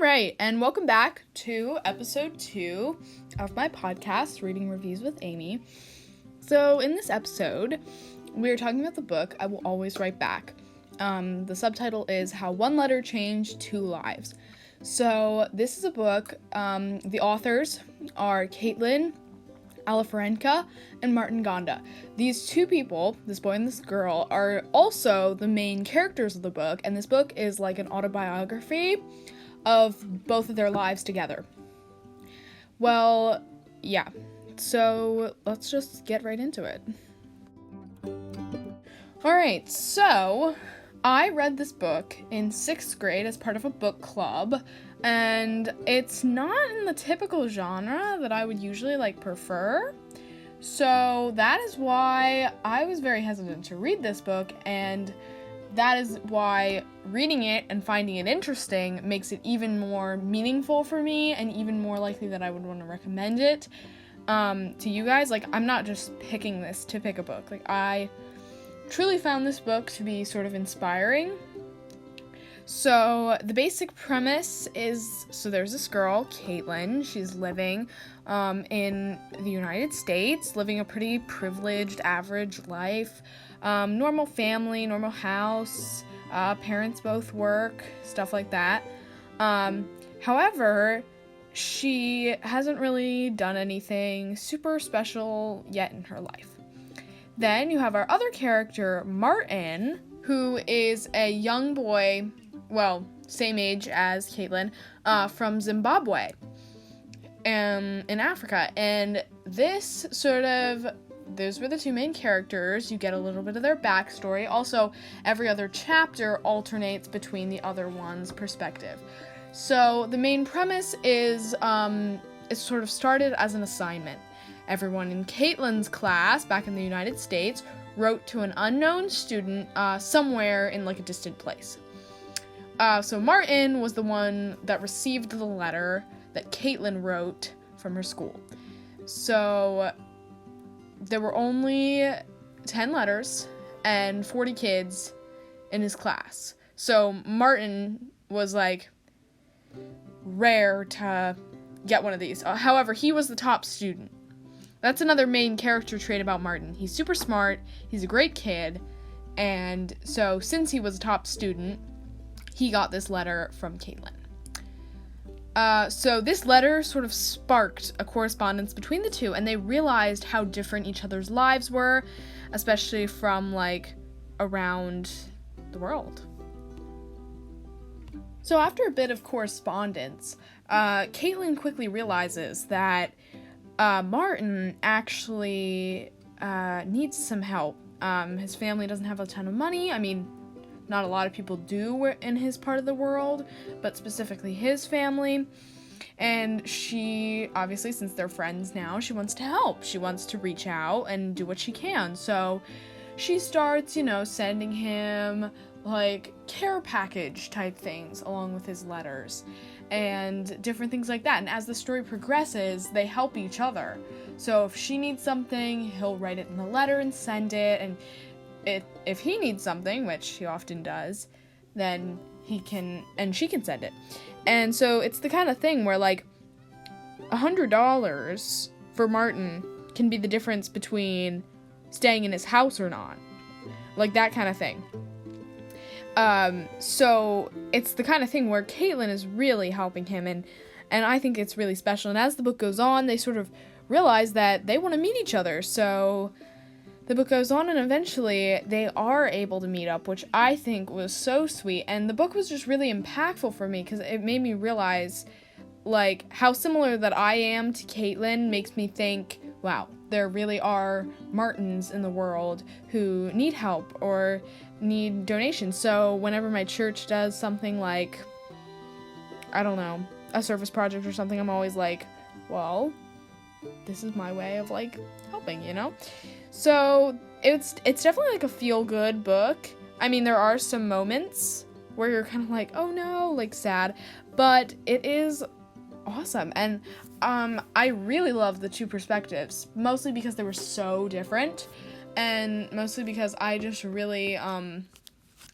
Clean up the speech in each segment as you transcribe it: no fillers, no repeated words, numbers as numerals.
right, and welcome back to episode 2 of my podcast, Reading Reviews with Amy. So in this episode, we're talking about the book, I Will Always Write Back. The subtitle is How One Letter Changed Two Lives. So this is a book, the authors are Caitlyn, Alifirenka, and Ganda. These two people, this boy and this girl, are also the main characters of the book, and this book is like an autobiography of both of their lives together. Well, yeah, so let's just get right into it. Alright, so I read this book in 6th grade as part of a book club, and it's not in the typical genre that I would usually prefer. So that is why I was very hesitant to read this book, and that is why reading it and finding it interesting makes it even more meaningful for me and even more likely that I would want to recommend it to you guys. I'm not just picking this to pick a book. I truly found this book to be sort of inspiring. So the basic premise is, there's this girl, Caitlyn. She's living in the United States, living a pretty privileged, average life. Normal family, normal house, parents both work, stuff like that. However, she hasn't really done anything super special yet in her life. Then you have our other character, Martin, who is a young boy, well, same age as Caitlyn, from Zimbabwe, in Africa. And those were the two main characters. You get a little bit of their backstory. Also, every other chapter alternates between the other one's perspective. So the main premise is, it sort of started as an assignment. Everyone in Caitlyn's class, back in the United States, wrote to an unknown student somewhere in a distant place. So Martin was the one that received the letter that Caitlyn wrote from her school. So there were only 10 letters and 40 kids in his class. So Martin was rare to get one of these. However, he was the top student. That's another main character trait about Martin. He's super smart, he's a great kid, and so since he was a top student, he got this letter from Caitlyn. So this letter sort of sparked a correspondence between the two, and they realized how different each other's lives were, especially from, around the world. So after a bit of correspondence, Caitlyn quickly realizes that Martin actually needs some help. His family doesn't have a ton of money. I mean, not a lot of people do in his part of the world, but specifically his family. And she, obviously, since they're friends now, she wants to help. She wants to reach out and do what she can. So she starts, sending him, care package type things along with his letters and different things like that. And as the story progresses, they help each other. So if she needs something, he'll write it in the letter and send it, and if he needs something, which he often does, then she can send it. And so it's the kind of thing where $100 for Martin can be the difference between staying in his house or not. That kind of thing. So it's the kind of thing where Caitlyn is really helping him, and I think it's really special. And as the book goes on, they sort of realize that they want to meet each other. So the book goes on, and eventually they are able to meet up, which I think was so sweet. And the book was just really impactful for me because it made me realize, how similar that I am to Caitlyn makes me think, wow, there really are Martins in the world who need help or need donations. So whenever my church does something I don't know, a service project or something, I'm always well, this is my way of helping, So it's definitely a feel-good book. I mean, there are some moments where you're kind of oh no, sad, but it is awesome. And I really love the two perspectives, mostly because they were so different, and mostly because I just really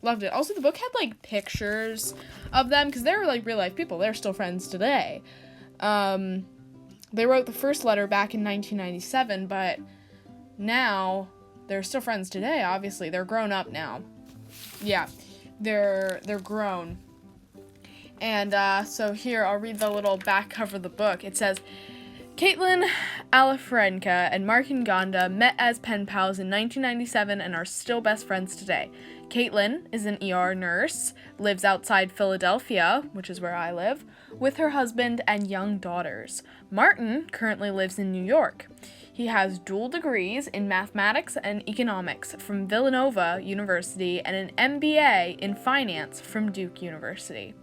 loved it. Also, the book had, like, pictures of them, because they were, like, real-life people. They're still friends today. They wrote the first letter back in 1997, but now they're still friends today, obviously. They're grown up now. Yeah, they're grown. And, so here, I'll read the little back cover of the book. It says, Caitlyn, Alifirenka, and Ganda met as pen pals in 1997 and are still best friends today. Caitlyn is an ER nurse, lives outside Philadelphia, which is where I live, with her husband and young daughters. Martin currently lives in New York. He has dual degrees in mathematics and economics from Villanova University and an MBA in finance from Duke University.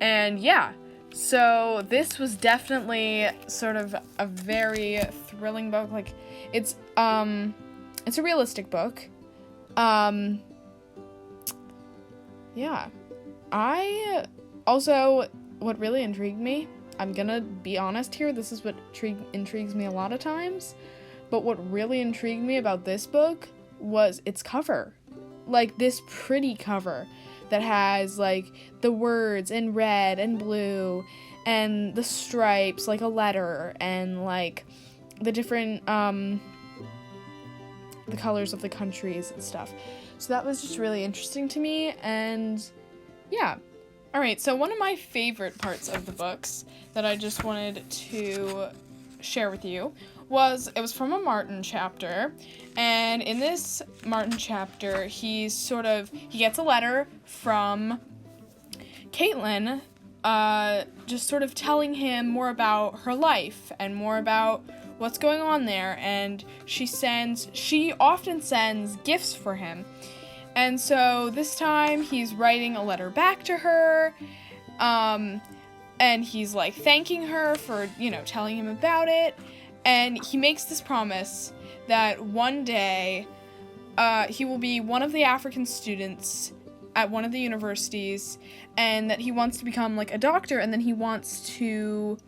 And yeah, so this was definitely sort of a very thrilling book. Like, it's a realistic book. Yeah. I also, what really intrigued me, I'm gonna be honest here, this is what intrigues me a lot of times, but what really intrigued me about this book was its cover. Like, this pretty cover that has, like, the words in red and blue, and the stripes, like a letter, and, like, the different, the colors of the countries and stuff. So that was just really interesting to me, and yeah. Alright, so one of my favorite parts of the books that I just wanted to share with you was, it was from a Martin chapter, and in this Martin chapter, he gets a letter from Caitlyn, just sort of telling him more about her life, and more about what's going on there, and she often sends gifts for him. And so this time he's writing a letter back to her, and he's, like, thanking her for, telling him about it, and he makes this promise that one day, he will be one of the African students at one of the universities, and that he wants to become, like, a doctor, and then he wants to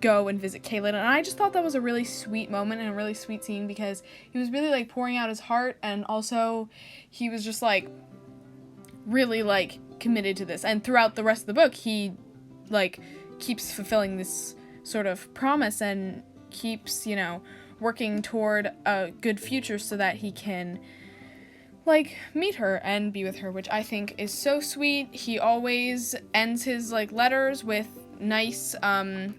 go and visit Caitlyn. And I just thought that was a really sweet moment and a really sweet scene, because he was really, like, pouring out his heart, and also he was just, like, really, like, committed to this. And throughout the rest of the book, he, like, keeps fulfilling this sort of promise and keeps, working toward a good future so that he can, like, meet her and be with her, which I think is so sweet. He always ends his, like, letters with nice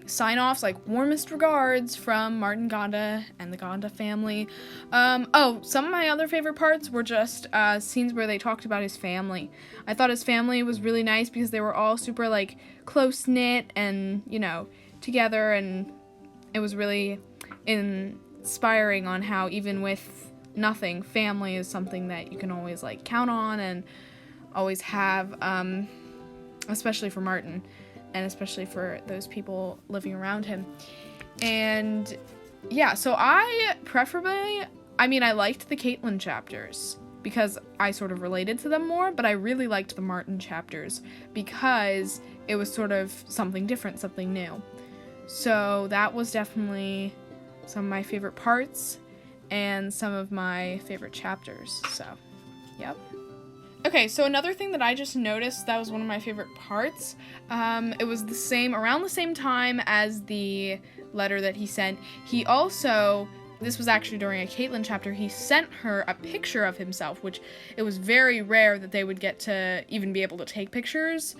sign-offs, like, warmest regards from Martin Ganda and the Ganda family. Some of my other favorite parts were just scenes where they talked about his family. I thought his family was really nice because they were all super, like, close-knit and, together, and it was really inspiring on how even with nothing, family is something that you can always, like, count on and always have, especially for Martin, and especially for those people living around him. And yeah, so I liked the Caitlyn chapters because I sort of related to them more, but I really liked the Martin chapters because it was sort of something different, something new. So that was definitely some of my favorite parts and some of my favorite chapters. So, yep. Okay, so another thing that I just noticed that was one of my favorite parts, it was around the same time as the letter that he sent. He also, this was actually during a Caitlyn chapter, he sent her a picture of himself, which it was very rare that they would get to even be able to take pictures,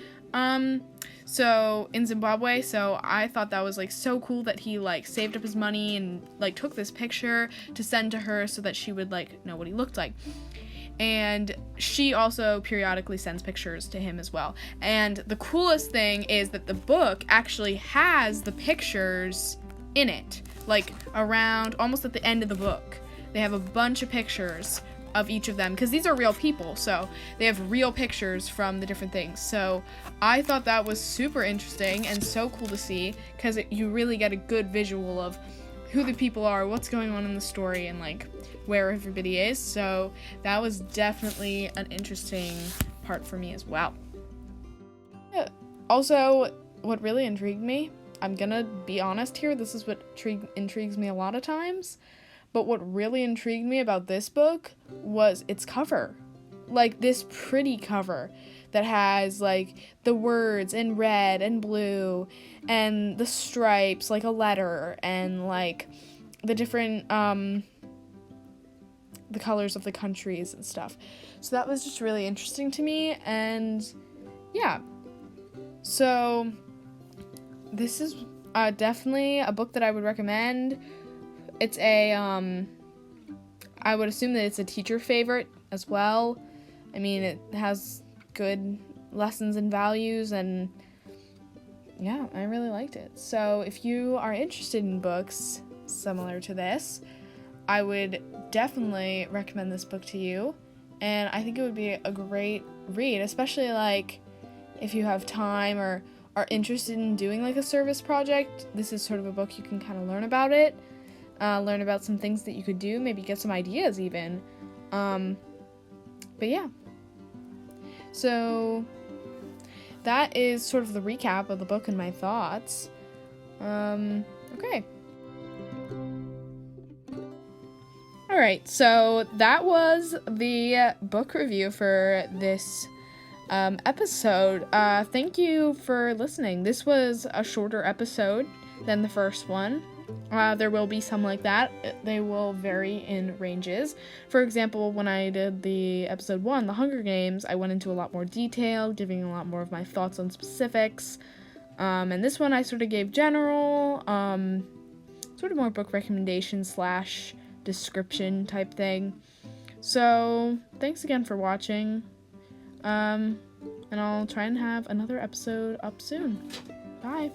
so in Zimbabwe. So I thought that was, like, so cool that he, like, saved up his money and, like, took this picture to send to her so that she would, like, know what he looked like. And she also periodically sends pictures to him as well. And the coolest thing is that the book actually has the pictures in it, like, around almost at the end of the book. They have a bunch of pictures of each of them, because these are real people, so they have real pictures from the different things. So I thought that was super interesting and so cool to see, because you really get a good visual of who the people are, what's going on in the story, and, like, where everybody is. So that was definitely an interesting part for me as well. Also, what really intrigued me, I'm gonna be honest here, this is what intrigues me a lot of times, but what really intrigued me about this book was its cover. like this pretty cover that has like the words in red and blue and the stripes like a letter and like the different the colors of the countries and stuff. So that was just really interesting to me, and yeah. So this is definitely a book that I would recommend. It's a I would assume that it's a teacher favorite as well. I mean, it has good lessons and values, and yeah, I really liked it. So if you are interested in books similar to this, I would definitely recommend this book to you, and I think it would be a great read, especially like if you have time or are interested in doing like a service project. This is sort of a book you can kind of learn about it, learn about some things that you could do, maybe get some ideas even. But yeah. So that is sort of the recap of the book and my thoughts. Okay. Alright, so that was the book review for this episode. Thank you for listening. This was a shorter episode than the first one. There will be some like that. They will vary in ranges. For example, when I did the episode 1, The Hunger Games, I went into a lot more detail, giving a lot more of my thoughts on specifics. And this one I sort of gave general, sort of more book recommendation / description type thing. So, thanks again for watching. And I'll try and have another episode up soon. Bye.